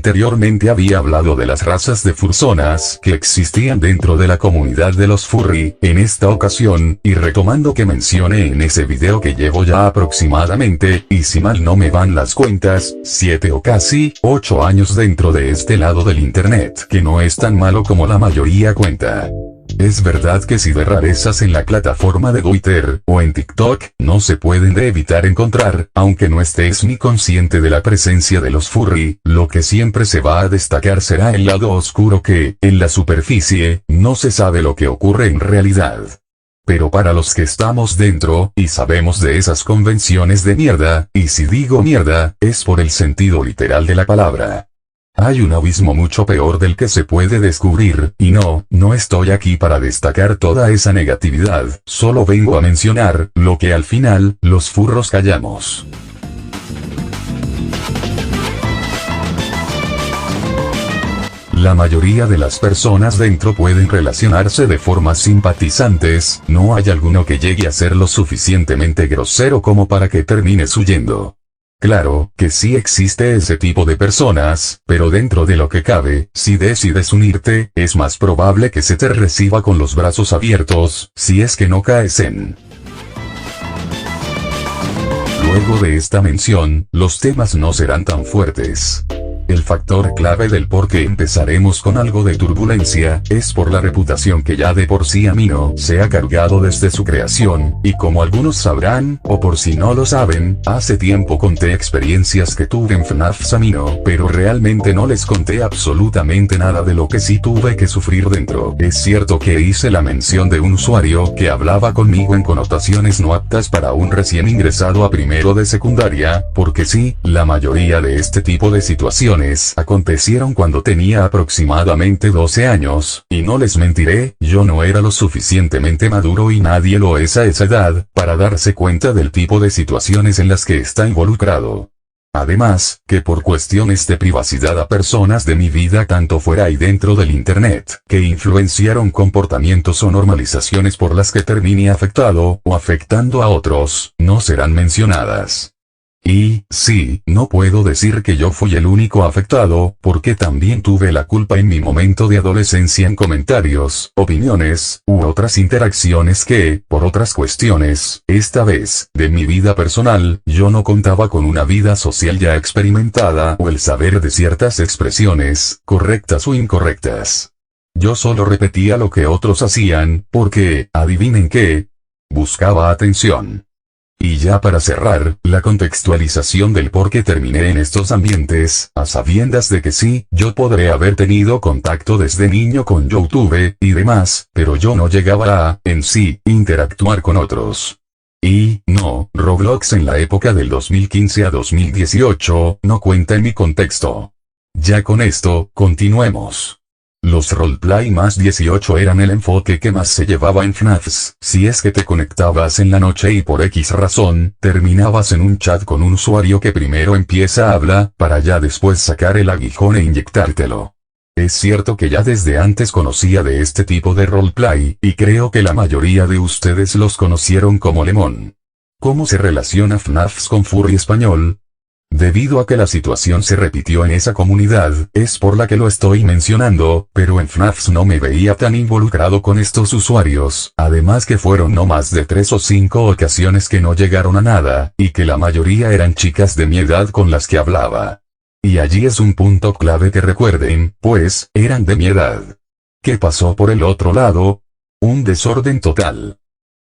Anteriormente había hablado de las razas de furzonas que existían dentro de la comunidad de los furry, en esta ocasión, y retomando que mencioné en ese video que llevo ya aproximadamente, y si mal no me van las cuentas, 7 o casi 8 años dentro de este lado del internet, que no es tan malo como la mayoría cuenta. Es verdad que si de rarezas en la plataforma de Twitter, o en TikTok, no se pueden de evitar encontrar, aunque no estés ni consciente de la presencia de los furry, lo que siempre se va a destacar será el lado oscuro que, en la superficie, no se sabe lo que ocurre en realidad. Pero para los que estamos dentro, y sabemos de esas convenciones de mierda, y si digo mierda, es por el sentido literal de la palabra. Hay un abismo mucho peor del que se puede descubrir, y no estoy aquí para destacar toda esa negatividad, solo vengo a mencionar, lo que al final, los furros callamos. La mayoría de las personas dentro pueden relacionarse de formas simpatizantes, no hay alguno que llegue a ser lo suficientemente grosero como para que termines huyendo. Claro, que sí existe ese tipo de personas, pero dentro de lo que cabe, si decides unirte, es más probable que se te reciba con los brazos abiertos, si es que no caes en. Luego de esta mención, los temas no serán tan fuertes. El factor clave del por qué empezaremos con algo de turbulencia, es por la reputación que ya de por sí Amino se ha cargado desde su creación, y como algunos sabrán, o por si no lo saben, hace tiempo conté experiencias que tuve en FNAF Amino, pero realmente no les conté absolutamente nada de lo que sí tuve que sufrir dentro. Es cierto que hice la mención de un usuario que hablaba conmigo en connotaciones no aptas para un recién ingresado a primero de secundaria, porque sí, la mayoría de este tipo de situaciones acontecieron cuando tenía aproximadamente 12 años, y no les mentiré, yo no era lo suficientemente maduro y nadie lo es a esa edad, para darse cuenta del tipo de situaciones en las que está involucrado. Además, que por cuestiones de privacidad a personas de mi vida tanto fuera y dentro del internet, que influenciaron comportamientos o normalizaciones por las que terminé afectado, o afectando a otros, no serán mencionadas. Y, sí, no puedo decir que yo fui el único afectado, porque también tuve la culpa en mi momento de adolescencia en comentarios, opiniones, u otras interacciones que, por otras cuestiones, esta vez, de mi vida personal, yo no contaba con una vida social ya experimentada o el saber de ciertas expresiones, correctas o incorrectas. Yo solo repetía lo que otros hacían, porque, adivinen qué, buscaba atención. Y ya para cerrar, la contextualización del por qué terminé en estos ambientes, a sabiendas de que sí, yo podré haber tenido contacto desde niño con YouTube, y demás, pero yo no llegaba a, en sí, interactuar con otros. Y, no, Roblox en la época del 2015 a 2018, no cuenta en mi contexto. Ya con esto, continuemos. Los roleplay más 18 eran el enfoque que más se llevaba en FNAFs, si es que te conectabas en la noche y por X razón, terminabas en un chat con un usuario que primero empieza a hablar, para ya después sacar el aguijón e inyectártelo. Es cierto que ya desde antes conocía de este tipo de roleplay, y creo que la mayoría de ustedes los conocieron como Lemon. ¿Cómo se relaciona FNAFs con Furry español? Debido a que la situación se repitió en esa comunidad, es por la que lo estoy mencionando, pero en FNAFs no me veía tan involucrado con estos usuarios, además que fueron no más de 3 o 5 ocasiones que no llegaron a nada, y que la mayoría eran chicas de mi edad con las que hablaba. Y allí es un punto clave que recuerden, pues, eran de mi edad. ¿Qué pasó por el otro lado? Un desorden total.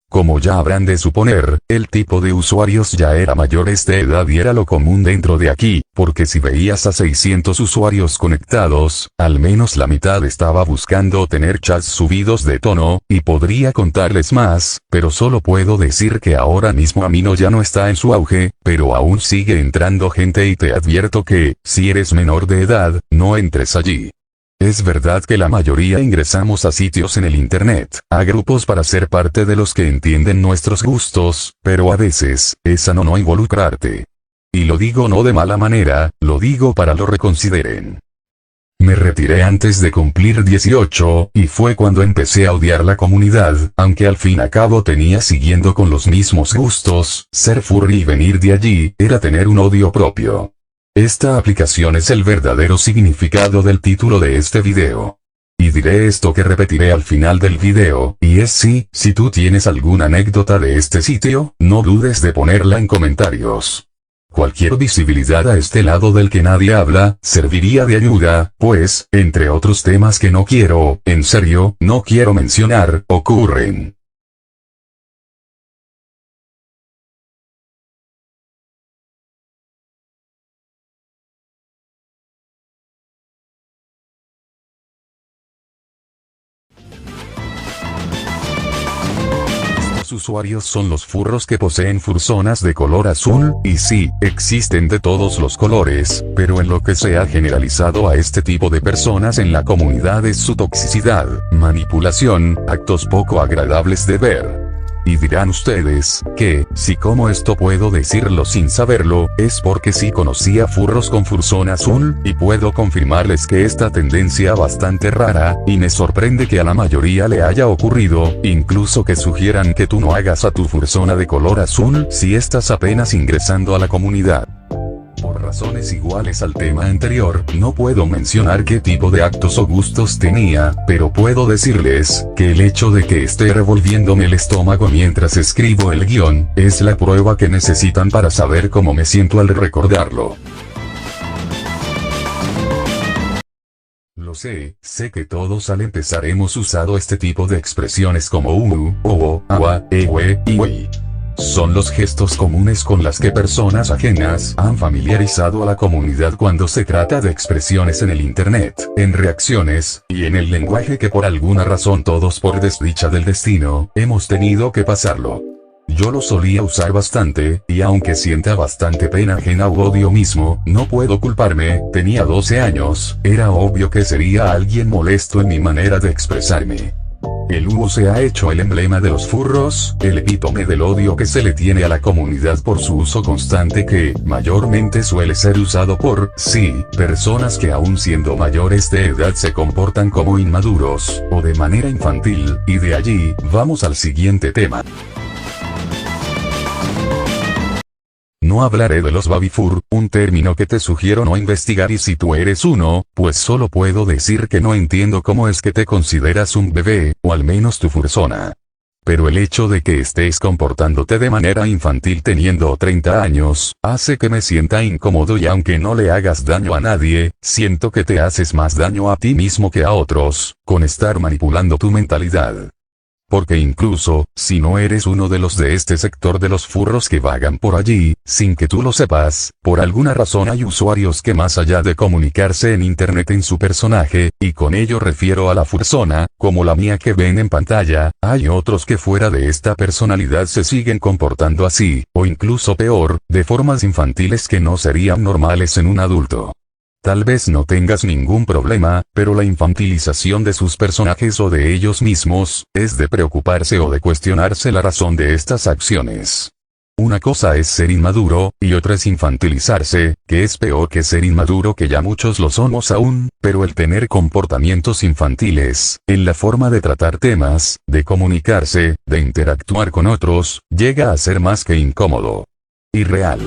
Como ya habrán de suponer, el tipo de usuarios ya era mayores de edad y era lo común dentro de aquí, porque si veías a 600 usuarios conectados, al menos la mitad estaba buscando tener chats subidos de tono, y podría contarles más, pero solo puedo decir que ahora mismo Amino ya no está en su auge, pero aún sigue entrando gente y te advierto que, si eres menor de edad, no entres allí. Es verdad que la mayoría ingresamos a sitios en el internet, a grupos para ser parte de los que entienden nuestros gustos, pero a veces, es sano no involucrarte. Y lo digo no de mala manera, lo digo para lo reconsideren. Me retiré antes de cumplir 18, y fue cuando empecé a odiar la comunidad, aunque al fin y al cabo tenía siguiendo con los mismos gustos, ser furry y venir de allí, era tener un odio propio. Esta aplicación es el verdadero significado del título de este video. Y diré esto que repetiré al final del video, y es si tú tienes alguna anécdota de este sitio, no dudes de ponerla en comentarios. Cualquier visibilidad a este lado del que nadie habla, serviría de ayuda, pues, entre otros temas que no quiero, en serio, no quiero mencionar, ocurren. Los usuarios son los furros que poseen furzonas de color azul, y sí, existen de todos los colores, pero en lo que se ha generalizado a este tipo de personas en la comunidad es su toxicidad, manipulación, actos poco agradables de ver. Y dirán ustedes, que, si como esto puedo decirlo sin saberlo, es porque sí conocía furros con furzón azul, y puedo confirmarles que esta tendencia bastante rara, y me sorprende que a la mayoría le haya ocurrido, incluso que sugieran que tú no hagas a tu fursona de color azul si estás apenas ingresando a la comunidad. Por razones iguales al tema anterior, no puedo mencionar qué tipo de actos o gustos tenía, pero puedo decirles, que el hecho de que esté revolviéndome el estómago mientras escribo el guión, es la prueba que necesitan para saber cómo me siento al recordarlo. Lo sé que todos al empezar hemos usado este tipo de expresiones como o, agua, ewe, y wey. Son los gestos comunes con las que personas ajenas han familiarizado a la comunidad cuando se trata de expresiones en el internet, en reacciones, y en el lenguaje que por alguna razón todos por desdicha del destino, hemos tenido que pasarlo. Yo lo solía usar bastante, y aunque sienta bastante pena ajena u odio mismo, no puedo culparme, tenía 12 años, era obvio que sería alguien molesto en mi manera de expresarme. El se ha hecho el emblema de los furros, el epítome del odio que se le tiene a la comunidad por su uso constante que, mayormente suele ser usado por, personas que aún siendo mayores de edad se comportan como inmaduros, o de manera infantil, y de allí, vamos al siguiente tema. No hablaré de los babifur, un término que te sugiero no investigar y si tú eres uno, pues solo puedo decir que no entiendo cómo es que te consideras un bebé, o al menos tu fursona. Pero el hecho de que estés comportándote de manera infantil teniendo 30 años, hace que me sienta incómodo y aunque no le hagas daño a nadie, siento que te haces más daño a ti mismo que a otros, con estar manipulando tu mentalidad. Porque incluso, si no eres uno de los de este sector de los furros que vagan por allí, sin que tú lo sepas, por alguna razón hay usuarios que más allá de comunicarse en internet en su personaje, y con ello refiero a la fursona, como la mía que ven en pantalla, hay otros que fuera de esta personalidad se siguen comportando así, o incluso peor, de formas infantiles que no serían normales en un adulto. Tal vez no tengas ningún problema, pero la infantilización de sus personajes o de ellos mismos, es de preocuparse o de cuestionarse la razón de estas acciones. Una cosa es ser inmaduro, y otra es infantilizarse, que es peor que ser inmaduro que ya muchos lo somos aún, pero el tener comportamientos infantiles, en la forma de tratar temas, de comunicarse, de interactuar con otros, llega a ser más que incómodo. Irreal.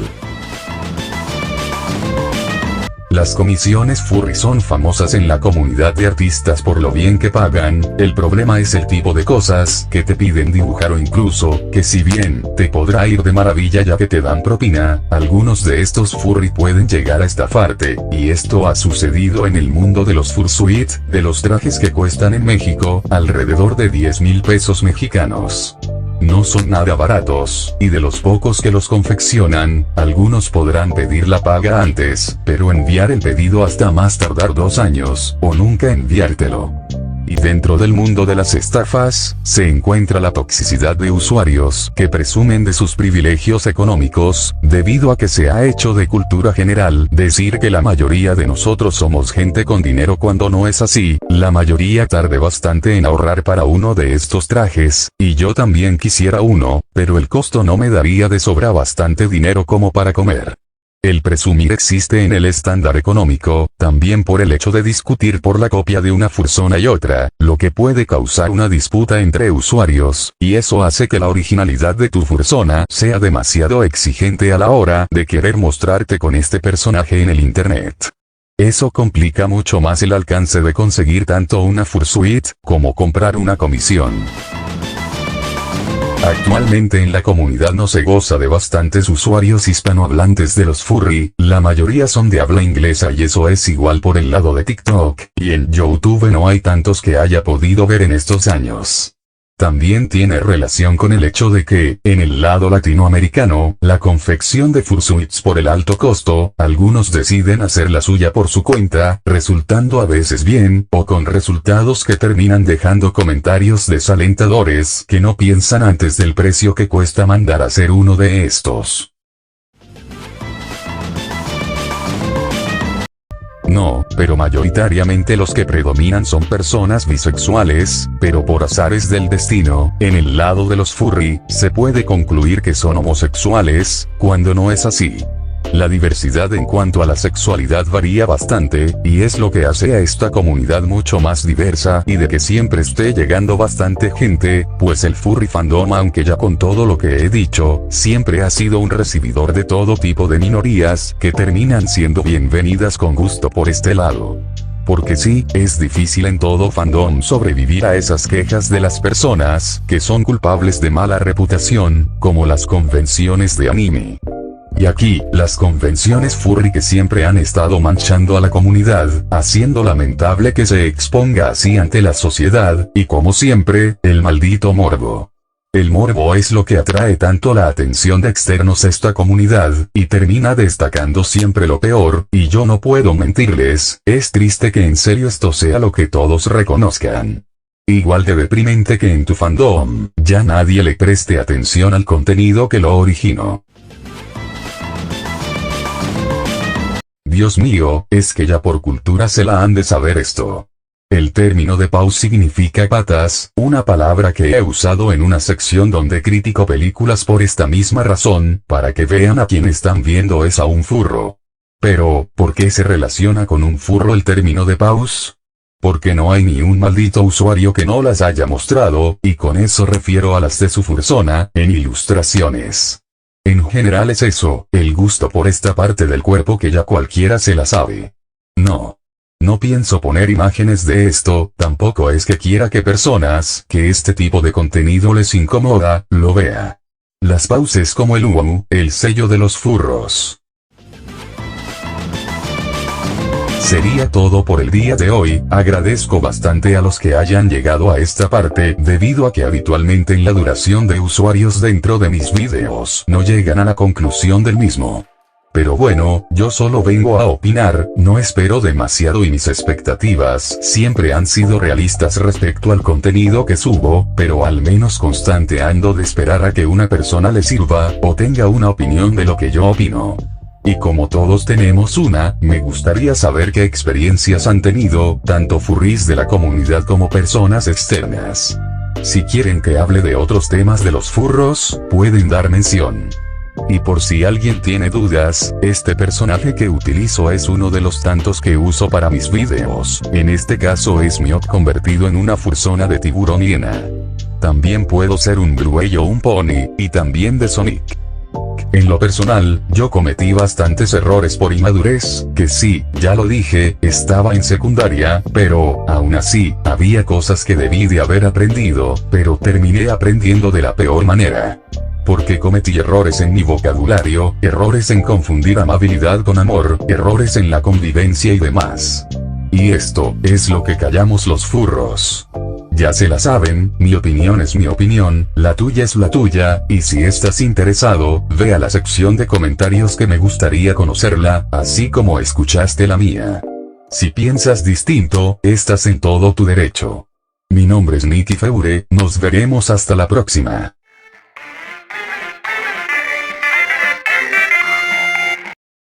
Las comisiones furry son famosas en la comunidad de artistas por lo bien que pagan, el problema es el tipo de cosas que te piden dibujar o incluso, que si bien, te podrá ir de maravilla ya que te dan propina, algunos de estos furry pueden llegar a estafarte, y esto ha sucedido en el mundo de los fursuit, de los trajes que cuestan en México, alrededor de 10,000 pesos mexicanos. No son nada baratos, y de los pocos que los confeccionan, algunos podrán pedir la paga antes, pero enviar el pedido hasta más tardar 2 años, o nunca enviártelo. Y dentro del mundo de las estafas, se encuentra la toxicidad de usuarios que presumen de sus privilegios económicos, debido a que se ha hecho de cultura general decir que la mayoría de nosotros somos gente con dinero cuando no es así, la mayoría tarde bastante en ahorrar para uno de estos trajes, y yo también quisiera uno, pero el costo no me daría de sobra bastante dinero como para comer. El presumir existe en el estándar económico, también por el hecho de discutir por la copia de una fursona y otra, lo que puede causar una disputa entre usuarios, y eso hace que la originalidad de tu fursona sea demasiado exigente a la hora de querer mostrarte con este personaje en el internet. Eso complica mucho más el alcance de conseguir tanto una fursuit, como comprar una comisión. Actualmente en la comunidad no se goza de bastantes usuarios hispanohablantes de los furry, la mayoría son de habla inglesa y eso es igual por el lado de TikTok, y en YouTube no hay tantos que haya podido ver en estos años. También tiene relación con el hecho de que, en el lado latinoamericano, la confección de fursuits por el alto costo, algunos deciden hacer la suya por su cuenta, resultando a veces bien, o con resultados que terminan dejando comentarios desalentadores que no piensan antes del precio que cuesta mandar a hacer uno de estos. No, pero mayoritariamente los que predominan son personas bisexuales, pero por azares del destino, en el lado de los furry, se puede concluir que son homosexuales, cuando no es así. La diversidad en cuanto a la sexualidad varía bastante, y es lo que hace a esta comunidad mucho más diversa y de que siempre esté llegando bastante gente, pues el furry fandom, aunque ya con todo lo que he dicho, siempre ha sido un recibidor de todo tipo de minorías, que terminan siendo bienvenidas con gusto por este lado. Porque sí, es difícil en todo fandom sobrevivir a esas quejas de las personas, que son culpables de mala reputación, como las convenciones de anime. Y aquí, las convenciones furry que siempre han estado manchando a la comunidad, haciendo lamentable que se exponga así ante la sociedad, y como siempre, el maldito morbo. El morbo es lo que atrae tanto la atención de externos a esta comunidad, y termina destacando siempre lo peor, y yo no puedo mentirles, es triste que en serio esto sea lo que todos reconozcan. Igual de deprimente que en tu fandom, ya nadie le preste atención al contenido que lo originó. Dios mío, es que ya por cultura se la han de saber esto. El término de paus significa patas, una palabra que he usado en una sección donde critico películas por esta misma razón, para que vean a quien están viendo es a un furro. Pero, ¿por qué se relaciona con un furro el término de paus? Porque no hay ni un maldito usuario que no las haya mostrado, y con eso refiero a las de su fursona, en ilustraciones. En general es eso, el gusto por esta parte del cuerpo que ya cualquiera se la sabe. No pienso poner imágenes de esto, tampoco es que quiera que personas que este tipo de contenido les incomoda, lo vea. Las paus es como el UU, el sello de los furros. Sería todo por el día de hoy, agradezco bastante a los que hayan llegado a esta parte, debido a que habitualmente en la duración de usuarios dentro de mis videos no llegan a la conclusión del mismo. Pero bueno, yo solo vengo a opinar, no espero demasiado y mis expectativas siempre han sido realistas respecto al contenido que subo, pero al menos constante ando de esperar a que una persona le sirva, o tenga una opinión de lo que yo opino. Y como todos tenemos una, me gustaría saber qué experiencias han tenido, tanto furries de la comunidad como personas externas. Si quieren que hable de otros temas de los furros, pueden dar mención. Y por si alguien tiene dudas, este personaje que utilizo es uno de los tantos que uso para mis videos, en este caso es Mihawk convertido en una fursona de tiburón hiena. También puedo ser un Bluey o un Pony, y también de Sonic. En lo personal, yo cometí bastantes errores por inmadurez, que sí, ya lo dije, estaba en secundaria, pero, aún así, había cosas que debí de haber aprendido, pero terminé aprendiendo de la peor manera. Porque cometí errores en mi vocabulario, errores en confundir amabilidad con amor, errores en la convivencia y demás. Y esto, es lo que callamos los furros. Ya se la saben, mi opinión es mi opinión, la tuya es la tuya, y si estás interesado, ve a la sección de comentarios que me gustaría conocerla, así como escuchaste la mía. Si piensas distinto, estás en todo tu derecho. Mi nombre es Nicky Feure, nos veremos hasta la próxima.